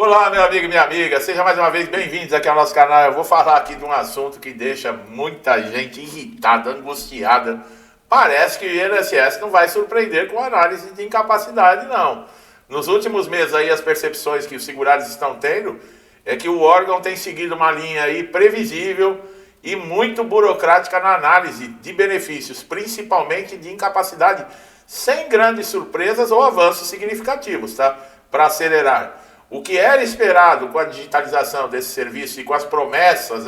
Olá, meu amigo e minha amiga, sejam mais uma vez bem-vindos aqui ao nosso canal. Eu vou falar aqui de um assunto que deixa muita gente irritada, angustiada. Parece que o INSS não vai surpreender com análise de incapacidade, não. Nos últimos meses aí, as percepções que os segurados estão tendo é que o órgão tem seguido uma linha aí previsível e muito burocrática na análise de benefícios, principalmente de incapacidade, sem grandes surpresas ou avanços significativos, tá? Para acelerar. O que era esperado com a digitalização desse serviço e com as promessas,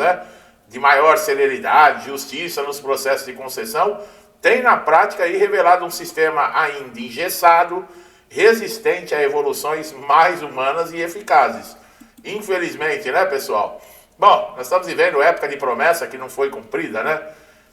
de maior celeridade, justiça nos processos de concessão, tem na prática aí revelado um sistema ainda engessado, resistente a evoluções mais humanas e eficazes. Infelizmente, né, pessoal? Bom, nós estamos vivendo época de promessa que não foi cumprida, né?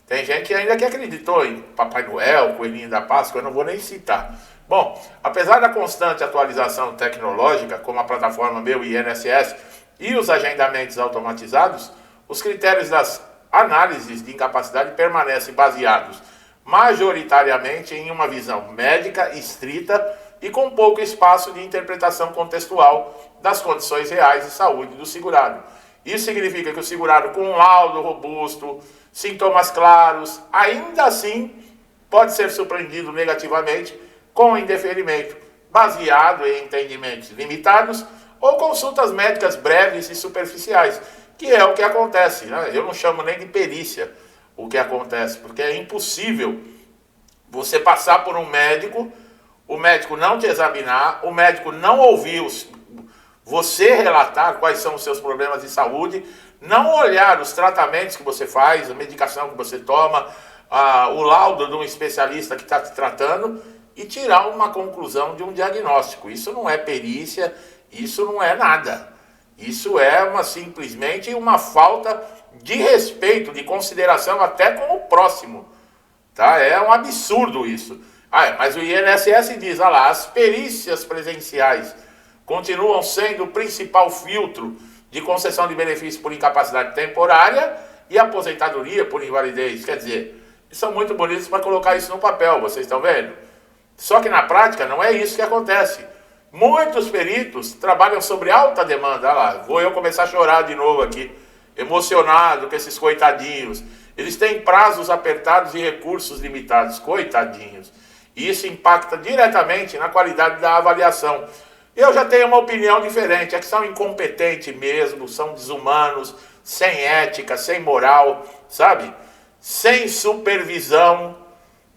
Tem gente ainda que acreditou em Papai Noel, Coelhinho da Páscoa, eu não vou nem citar. Bom, apesar da constante atualização tecnológica, como a plataforma Meu INSS e os agendamentos automatizados, os critérios das análises de incapacidade permanecem baseados majoritariamente em uma visão médica estrita e com pouco espaço de interpretação contextual das condições reais de saúde do segurado. Isso significa que o segurado com um laudo robusto, sintomas claros, ainda assim pode ser surpreendido negativamente com indeferimento, baseado em entendimentos limitados ou consultas médicas breves e superficiais, que é o que acontece, né? Eu não chamo nem de perícia o que acontece, porque é impossível você passar por um médico, o médico não te examinar, o médico não ouvir você relatar quais são os seus problemas de saúde, não olhar os tratamentos que você faz, a medicação que você toma, o laudo de um especialista que está te tratando, e tirar uma conclusão de um diagnóstico. Isso não é perícia, isso não é nada. Isso é simplesmente uma falta de respeito, de consideração até com o próximo. Tá? É um absurdo isso. Mas o INSS diz, olha lá, as perícias presenciais continuam sendo o principal filtro de concessão de benefício por incapacidade temporária e aposentadoria por invalidez. Quer dizer, são muito bonitos para colocar isso no papel, vocês estão vendo? Só que na prática não é isso que acontece. Muitos peritos trabalham sobre alta demanda. Olha lá, vou eu começar a chorar de novo aqui, emocionado com esses coitadinhos. Eles têm prazos apertados e recursos limitados, coitadinhos. E isso impacta diretamente na qualidade da avaliação. Eu já tenho uma opinião diferente, é que são incompetentes mesmo, são desumanos, sem ética, sem moral, sabe? Sem supervisão,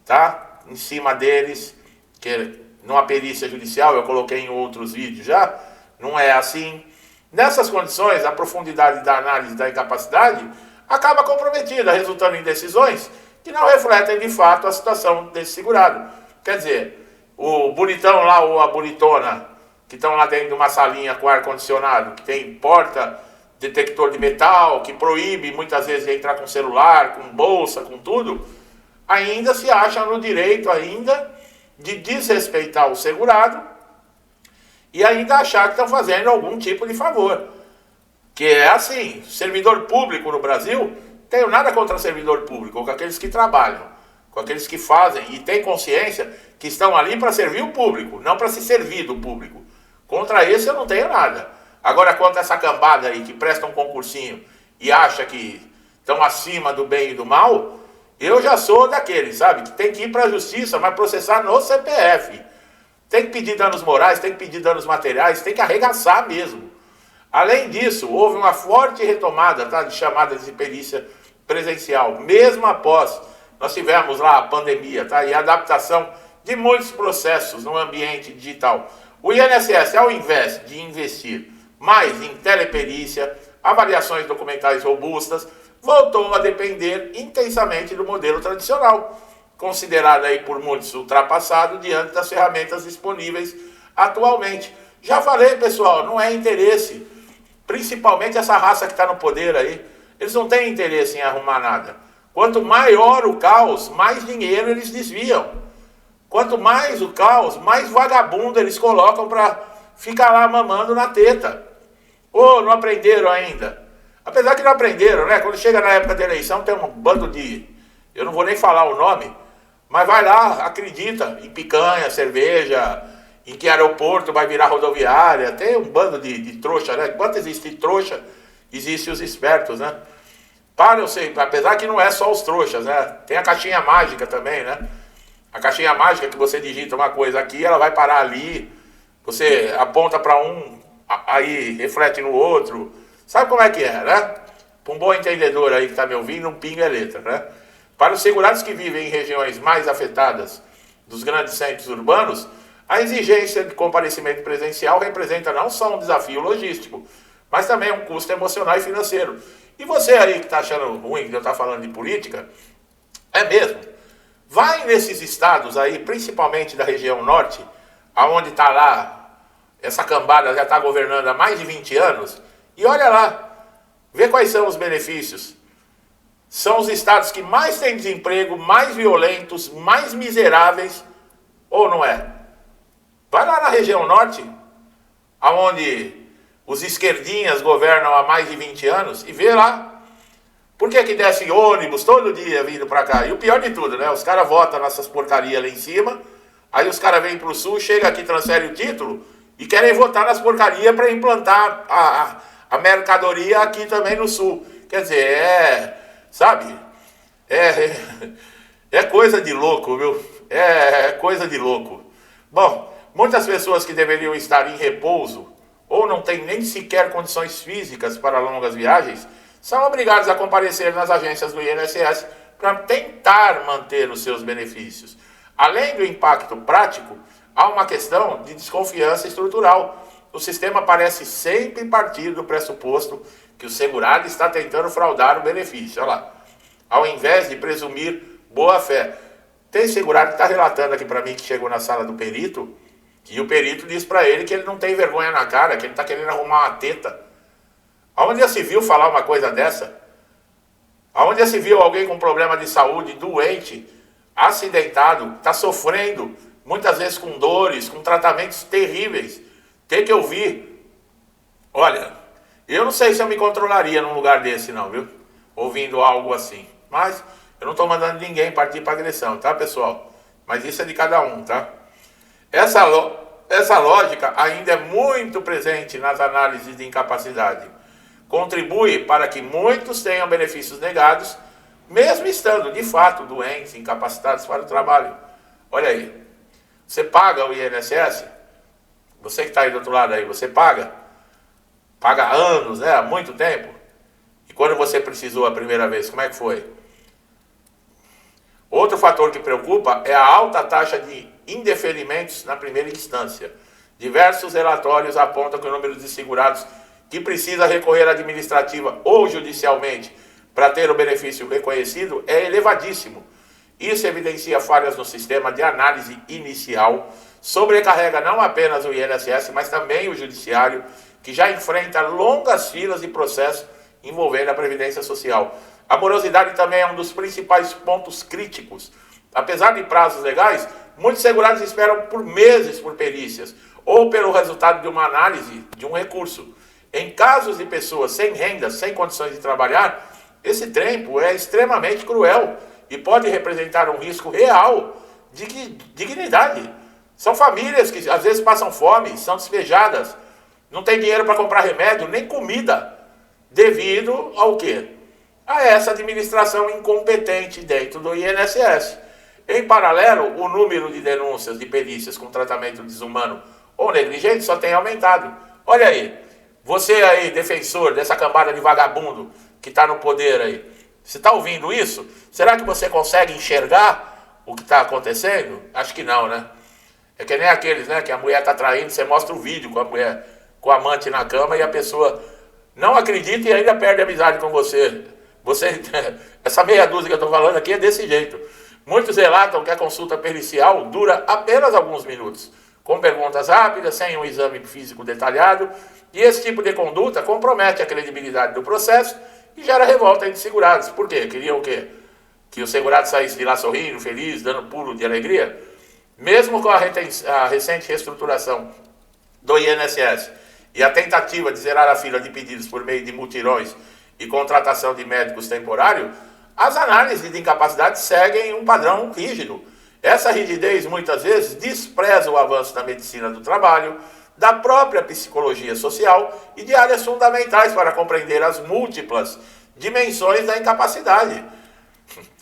tá? Em cima deles. Que numa perícia judicial, eu coloquei em outros vídeos já, não é assim. Nessas condições, a profundidade da análise da incapacidade acaba comprometida, resultando em decisões que não refletem de fato a situação desse segurado. Quer dizer, o bonitão lá ou a bonitona que estão lá dentro de uma salinha com ar-condicionado, que tem porta, detector de metal, que proíbe muitas vezes de entrar com celular, com bolsa, com tudo, ainda se acham no direito ainda de desrespeitar o segurado e ainda achar que estão fazendo algum tipo de favor. Que é assim, servidor público no Brasil, tenho nada contra servidor público, com aqueles que trabalham, com aqueles que fazem e têm consciência que estão ali para servir o público, não para se servir do público. Contra esse eu não tenho nada. Agora, contra essa cambada aí que presta um concursinho e acha que estão acima do bem e do mal, eu já sou daqueles, sabe, que tem que ir para a justiça, mas processar no CPF. Tem que pedir danos morais, tem que pedir danos materiais, tem que arregaçar mesmo. Além disso, houve uma forte retomada, tá, de chamadas de perícia presencial, mesmo após nós tivemos lá a pandemia, tá, e a adaptação de muitos processos no ambiente digital. O INSS, ao invés de investir mais em teleperícia, avaliações documentais robustas, voltou a depender intensamente do modelo tradicional, considerado aí por muitos ultrapassado diante das ferramentas disponíveis atualmente. Já falei, pessoal, não é interesse, principalmente essa raça que está no poder aí, eles não têm interesse em arrumar nada. Quanto maior o caos, mais dinheiro eles desviam. Quanto mais o caos, mais vagabundo eles colocam para ficar lá mamando na teta. Não aprenderam ainda? Apesar que não aprenderam, né? Quando chega na época da eleição tem um bando de... Eu não vou nem falar o nome, mas vai lá, acredita em picanha, cerveja, em que aeroporto vai virar rodoviária, tem um bando de trouxa, né? Enquanto existe trouxa, existem os espertos, né? Eu sei, apesar que não é só os trouxas, né? Tem a caixinha mágica também, né? A caixinha mágica que você digita uma coisa aqui, ela vai parar ali, você aponta para um, aí reflete no outro. Sabe como é que é, né? Para um bom entendedor aí que está me ouvindo, um pingo é letra, né? Para os segurados que vivem em regiões mais afetadas dos grandes centros urbanos, a exigência de comparecimento presencial representa não só um desafio logístico, mas também um custo emocional e financeiro. E você aí que está achando ruim que eu estou falando de política, é mesmo. Vai nesses estados aí, principalmente da região norte, aonde está lá, essa cambada já está governando há mais de 20 anos, e olha lá, vê quais são os benefícios. São os estados que mais têm desemprego, mais violentos, mais miseráveis, ou não é? Vai lá na região norte, aonde os esquerdinhas governam há mais de 20 anos, e vê lá. Por que que desce ônibus todo dia vindo pra cá? E o pior de tudo, né? Os caras votam nessas porcarias lá em cima, aí os caras vêm pro sul, chega aqui, transfere o título, e querem votar nas porcarias para implantar a mercadoria aqui também no sul. Quer dizer, sabe? É coisa de louco, viu? É coisa de louco. Bom, muitas pessoas que deveriam estar em repouso ou não têm nem sequer condições físicas para longas viagens são obrigadas a comparecer nas agências do INSS para tentar manter os seus benefícios. Além do impacto prático, há uma questão de desconfiança estrutural. O sistema parece sempre partir do pressuposto que o segurado está tentando fraudar o benefício. Olha lá. Ao invés de presumir boa-fé. Tem segurado que está relatando aqui para mim que chegou na sala do perito, e o perito diz para ele que ele não tem vergonha na cara, que ele está querendo arrumar uma teta. Aonde já se viu falar uma coisa dessa? Aonde já se viu alguém com problema de saúde, doente, acidentado, está sofrendo, muitas vezes com dores, com tratamentos terríveis, ter que ouvir? Olha, eu não sei se eu me controlaria num lugar desse não, viu? Ouvindo algo assim. Mas eu não estou mandando ninguém partir para agressão, tá, pessoal? Mas isso é de cada um, tá? Essa lógica ainda é muito presente nas análises de incapacidade. Contribui para que muitos tenham benefícios negados, mesmo estando, de fato, doentes, incapacitados para o trabalho. Olha aí, você paga o INSS? Você que está aí do outro lado aí, você paga? Paga há anos, né? Há muito tempo. E quando você precisou a primeira vez, como é que foi? Outro fator que preocupa é a alta taxa de indeferimentos na primeira instância. Diversos relatórios apontam que o número de segurados que precisa recorrer administrativa ou judicialmente para ter o benefício reconhecido é elevadíssimo. Isso evidencia falhas no sistema de análise inicial, sobrecarrega não apenas o INSS, mas também o judiciário, que já enfrenta longas filas de processos envolvendo a Previdência Social. A morosidade também é um dos principais pontos críticos. Apesar de prazos legais, muitos segurados esperam por meses por perícias ou pelo resultado de uma análise de um recurso. Em casos de pessoas sem renda, sem condições de trabalhar, esse tempo é extremamente cruel e pode representar um risco real de dignidade. São famílias que às vezes passam fome, são despejadas, não tem dinheiro para comprar remédio, nem comida, devido ao quê? A essa administração incompetente dentro do INSS. Em paralelo, o número de denúncias de perícias com tratamento desumano ou negligente só tem aumentado. Olha aí, você aí, defensor dessa cambada de vagabundo que está no poder aí, você está ouvindo isso? Será que você consegue enxergar o que está acontecendo? Acho que não, né? É que nem aqueles, né, que a mulher está traindo, você mostra o vídeo com a mulher, com o amante na cama e a pessoa não acredita e ainda perde a amizade com você. Essa meia dúzia que eu estou falando aqui é desse jeito. Muitos relatam que a consulta pericial dura apenas alguns minutos, com perguntas rápidas, sem um exame físico detalhado, e esse tipo de conduta compromete a credibilidade do processo e gera revolta entre segurados. Por quê? Queriam o quê? Que o segurado saísse de lá sorrindo, feliz, dando pulo de alegria? Mesmo com a recente reestruturação do INSS e a tentativa de zerar a fila de pedidos por meio de mutirões e contratação de médicos temporários, as análises de incapacidade seguem um padrão rígido. Essa rigidez, muitas vezes, despreza o avanço da medicina do trabalho, da própria psicologia social e de áreas fundamentais para compreender as múltiplas dimensões da incapacidade.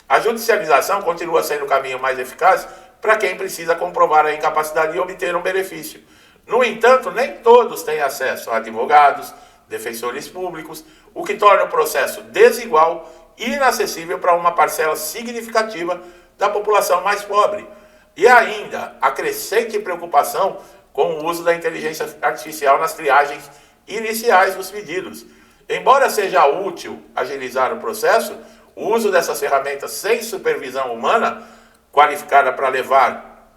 A judicialização continua sendo o caminho mais eficaz para quem precisa comprovar a incapacidade e obter um benefício. No entanto, nem todos têm acesso a advogados, defensores públicos, o que torna o processo desigual e inacessível para uma parcela significativa da população mais pobre. E ainda, a crescente preocupação com o uso da inteligência artificial nas triagens iniciais dos pedidos. Embora seja útil agilizar o processo, o uso dessas ferramentas sem supervisão humana, qualificada para levar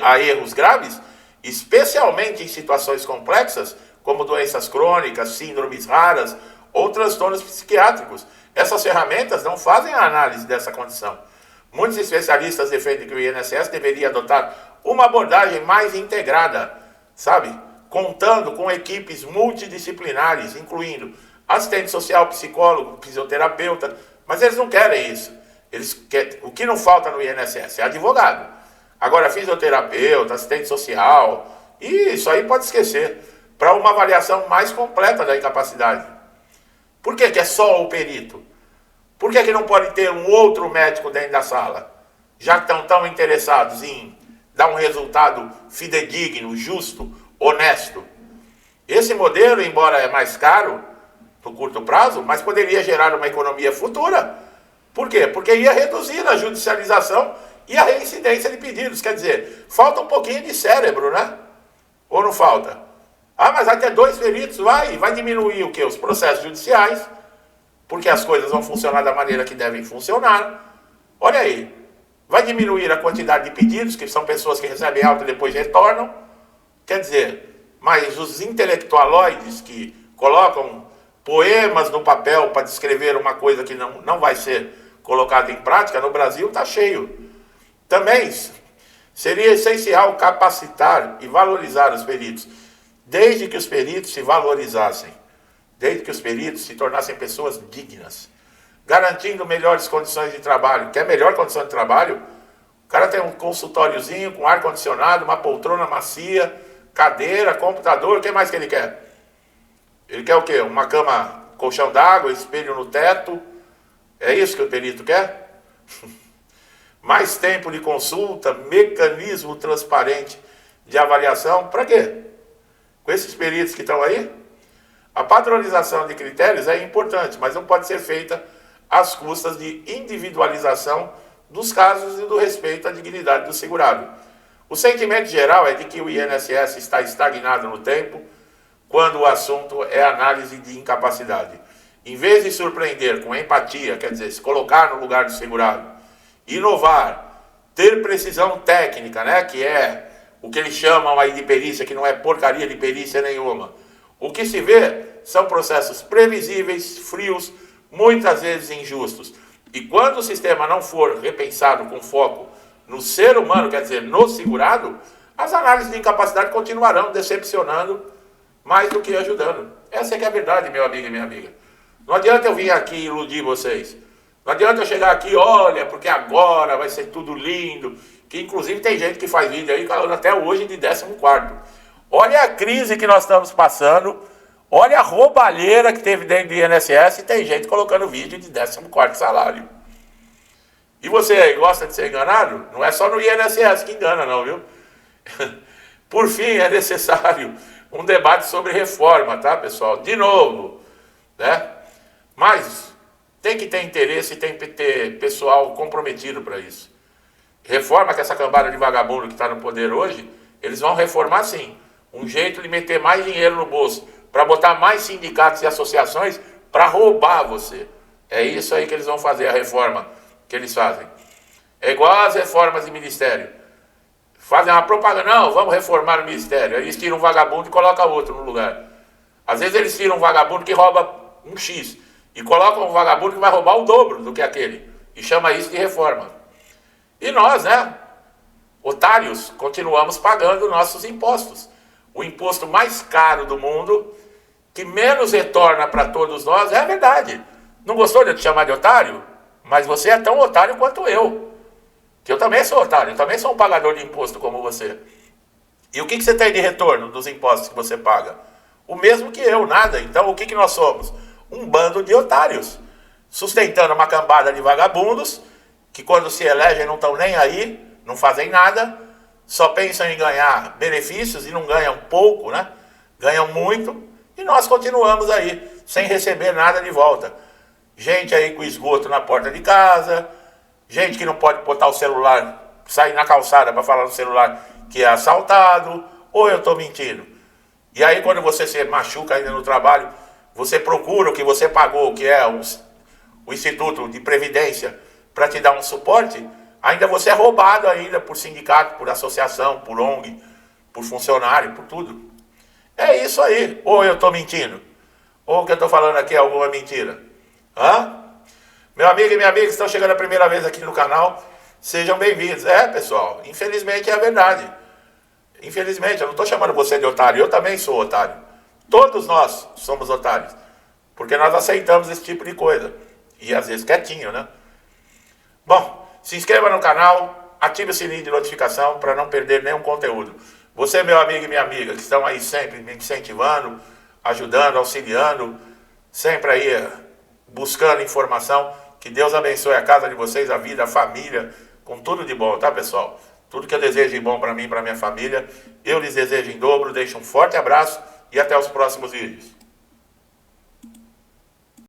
a erros graves, especialmente em situações complexas, como doenças crônicas, síndromes raras ou transtornos psiquiátricos. Essas ferramentas não fazem a análise dessa condição. Muitos especialistas defendem que o INSS deveria adotar uma abordagem mais integrada, sabe? Contando com equipes multidisciplinares, incluindo assistente social, psicólogo, fisioterapeuta, mas eles não querem isso. O que não falta no INSS é advogado. Agora, fisioterapeuta, assistente social, e isso aí pode esquecer, para uma avaliação mais completa da incapacidade. Por que é só o perito? Por que não pode ter um outro médico dentro da sala? Já que estão tão interessados em dar um resultado fidedigno, justo, honesto. Esse modelo, embora é mais caro no curto prazo, mas poderia gerar uma economia futura. Por quê? Porque ia reduzir a judicialização e a reincidência de pedidos. Quer dizer, falta um pouquinho de cérebro, né? Ou não falta? Ah, mas vai ter 2 peritos, vai diminuir o quê? Os processos judiciais, porque as coisas vão funcionar da maneira que devem funcionar. Olha aí, vai diminuir a quantidade de pedidos, que são pessoas que recebem alta e depois retornam. Quer dizer, mas os intelectualoides que colocam poemas no papel para descrever uma coisa que não vai ser colocada em prática, no Brasil está cheio. Também seria essencial capacitar e valorizar os peritos, desde que os peritos se valorizassem, desde que os peritos se tornassem pessoas dignas, garantindo melhores condições de trabalho. Quer melhor condição de trabalho? O cara tem um consultóriozinho com ar-condicionado, uma poltrona macia, cadeira, computador, o que mais que ele quer? Ele quer o quê? Uma cama, colchão d'água, espelho no teto? É isso que o perito quer? Mais tempo de consulta, mecanismo transparente de avaliação, para quê? Com esses peritos que estão aí? A padronização de critérios é importante, mas não pode ser feita às custas de individualização dos casos e do respeito à dignidade do segurado. O sentimento geral é de que o INSS está estagnado no tempo, quando o assunto é análise de incapacidade. Em vez de surpreender com empatia, quer dizer, se colocar no lugar do segurado, inovar, ter precisão técnica, né, que é o que eles chamam aí de perícia, que não é porcaria de perícia nenhuma. O que se vê são processos previsíveis, frios, muitas vezes injustos. E quando o sistema não for repensado com foco no ser humano, quer dizer, no segurado, as análises de incapacidade continuarão decepcionando mais do que ajudando. Essa é que é a verdade, meu amigo e minha amiga. Não adianta eu vir aqui iludir vocês. Não adianta eu chegar aqui, olha, porque agora vai ser tudo lindo. Que inclusive tem gente que faz vídeo aí até hoje de 14º. Olha a crise que nós estamos passando. Olha a roubalheira que teve dentro do INSS e tem gente colocando vídeo de 14º salário. E você aí, gosta de ser enganado? Não é só no INSS que engana não, viu? Por fim, é necessário um debate sobre reforma, tá, pessoal? De novo, né? Mas tem que ter interesse e tem que ter pessoal comprometido para isso. Reforma que essa cambada de vagabundo que está no poder hoje, eles vão reformar sim. Um jeito de meter mais dinheiro no bolso, para botar mais sindicatos e associações para roubar você. É isso aí que eles vão fazer, a reforma que eles fazem. É igual às reformas de ministério. Fazem uma propaganda, não, vamos reformar o ministério. Aí eles tiram um vagabundo e colocam outro no lugar. Às vezes eles tiram um vagabundo que rouba um X e colocam um vagabundo que vai roubar o dobro do que aquele. E chama isso de reforma. E nós, né, otários, continuamos pagando nossos impostos. O imposto mais caro do mundo, que menos retorna para todos nós, é a verdade. Não gostou de eu te chamar de otário? Mas você é tão otário quanto eu. Que eu também sou otário, eu também sou um pagador de imposto como você. E o que você tem de retorno dos impostos que você paga? O mesmo que eu, nada. Então o que nós somos? Um bando de otários, sustentando uma cambada de vagabundos, que quando se elegem não estão nem aí, não fazem nada, só pensam em ganhar benefícios e não ganham pouco, né? Ganham muito, e nós continuamos aí, sem receber nada de volta. Gente aí com esgoto na porta de casa, gente que não pode botar o celular, sair na calçada para falar no celular que é assaltado, ou eu estou mentindo? E aí quando você se machuca ainda no trabalho, você procura o que você pagou, que é o Instituto de Previdência, para te dar um suporte, ainda você é roubado ainda por sindicato, por associação, por ONG, por funcionário, por tudo. É isso aí. Ou eu estou mentindo, ou o que eu estou falando aqui é alguma mentira. Hã? Meu amigo e minha amiga que estão chegando a primeira vez aqui no canal, sejam bem-vindos. É, pessoal, infelizmente é a verdade. Infelizmente, eu não estou chamando você de otário, eu também sou otário. Todos nós somos otários, porque nós aceitamos esse tipo de coisa. E às vezes quietinho, né? Bom, se inscreva no canal, ative o sininho de notificação para não perder nenhum conteúdo. Você, meu amigo e minha amiga, que estão aí sempre me incentivando, ajudando, auxiliando, sempre aí buscando informação. Que Deus abençoe a casa de vocês, a vida, a família, com tudo de bom, tá, pessoal? Tudo que eu desejo de bom para mim e para minha família, eu lhes desejo em dobro. Deixo um forte abraço e até os próximos vídeos.